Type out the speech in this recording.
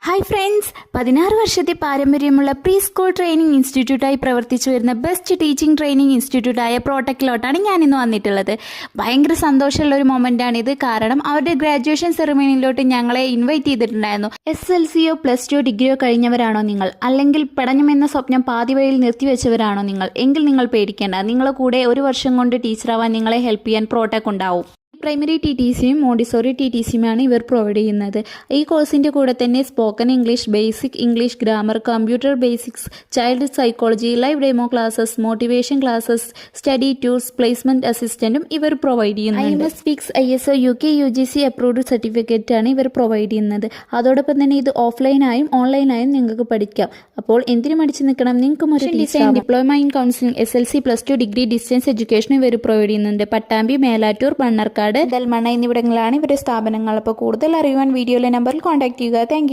Hi friends, 16 വർഷത്തെ പാരമ്പര്യമുള്ള pre school training ഇൻസ്റ്റിറ്റ്യൂട്ടായി പ്രവർത്തിച്ചു വരുന്ന ബെസ്റ്റ് ടീച്ചിങ് ട്രെയിനിങ് ഇൻസ്റ്റിറ്റ്യൂട്ടായ പ്രോടെക്കിലോട്ടാണ് ഞാനിന്ന് വന്നിട്ടുള്ളത്. ഭയങ്കര സന്തോഷമുള്ള ഒരു മൊമെൻ്റാണിത്. കാരണം അവരുടെ ഗ്രാജുവേഷൻ സെറിമണിയിലോട്ട് ഞങ്ങളെ ഇൻവൈറ്റ് ചെയ്തിട്ടുണ്ടായിരുന്നു. SLCയോ +2 ഡിഗ്രിയോ കഴിഞ്ഞവരാണോ നിങ്ങൾ, അല്ലെങ്കിൽ പഠനമെന്ന സ്വപ്നം പാതി വഴിയിൽ നിർത്തിവെച്ചവരാണോ നിങ്ങൾ, എങ്കിൽ നിങ്ങൾ പേടിക്കേണ്ട. നിങ്ങളുടെ കൂടെ ഒരു വർഷം കൊണ്ട് ടീച്ചറാവാൻ നിങ്ങളെ ഹെൽപ്പ് ചെയ്യാൻ പ്രോടെക് ഉണ്ടാവും. പ്രൈമറി TTCയും മോണ്ടിസോറി TTCയുമാണ് ഇവർ പ്രൊവൈഡ് ചെയ്യുന്നത്. ഈ കോഴ്സിൻ്റെ കൂടെ തന്നെ spoken English, basic English grammar, computer basics, child psychology, live demo classes, motivation classes, study tools, placement അസിസ്റ്റൻറ്റും ഇവർ പ്രൊവൈഡ് ചെയ്യുന്നുണ്ട്. IMS ISO UK UGC approved സർട്ടിഫിക്കറ്റാണ് ഇവർ പ്രൊവൈഡ് ചെയ്യുന്നത്. അതോടൊപ്പം തന്നെ ഇത് ഓഫ്ലൈനായും ഓൺലൈനായും നിങ്ങൾക്ക് പഠിക്കാം. അപ്പോൾ എന്തിനു മടിച്ചു നിൽക്കണം, നിങ്ങൾക്കും ഒരു design diploma in counselling, SLC +2 degree distance education ഇവർ പ്രൊവൈഡ് ചെയ്യുന്നുണ്ട്. പട്ടാമ്പി, മേലാറ്റൂർ, മണ്ണാർക്കാട്, ദൽമണ്ണ എന്നിവിടങ്ങളിലാണ് ഇവരുടെ സ്ഥാപനങ്ങൾ. അപ്പോൾ കൂടുതൽ അറിയുവാൻ വീഡിയോയിലെ നമ്പറിൽ കോൺടാക്ട് ചെയ്യുക. താങ്ക്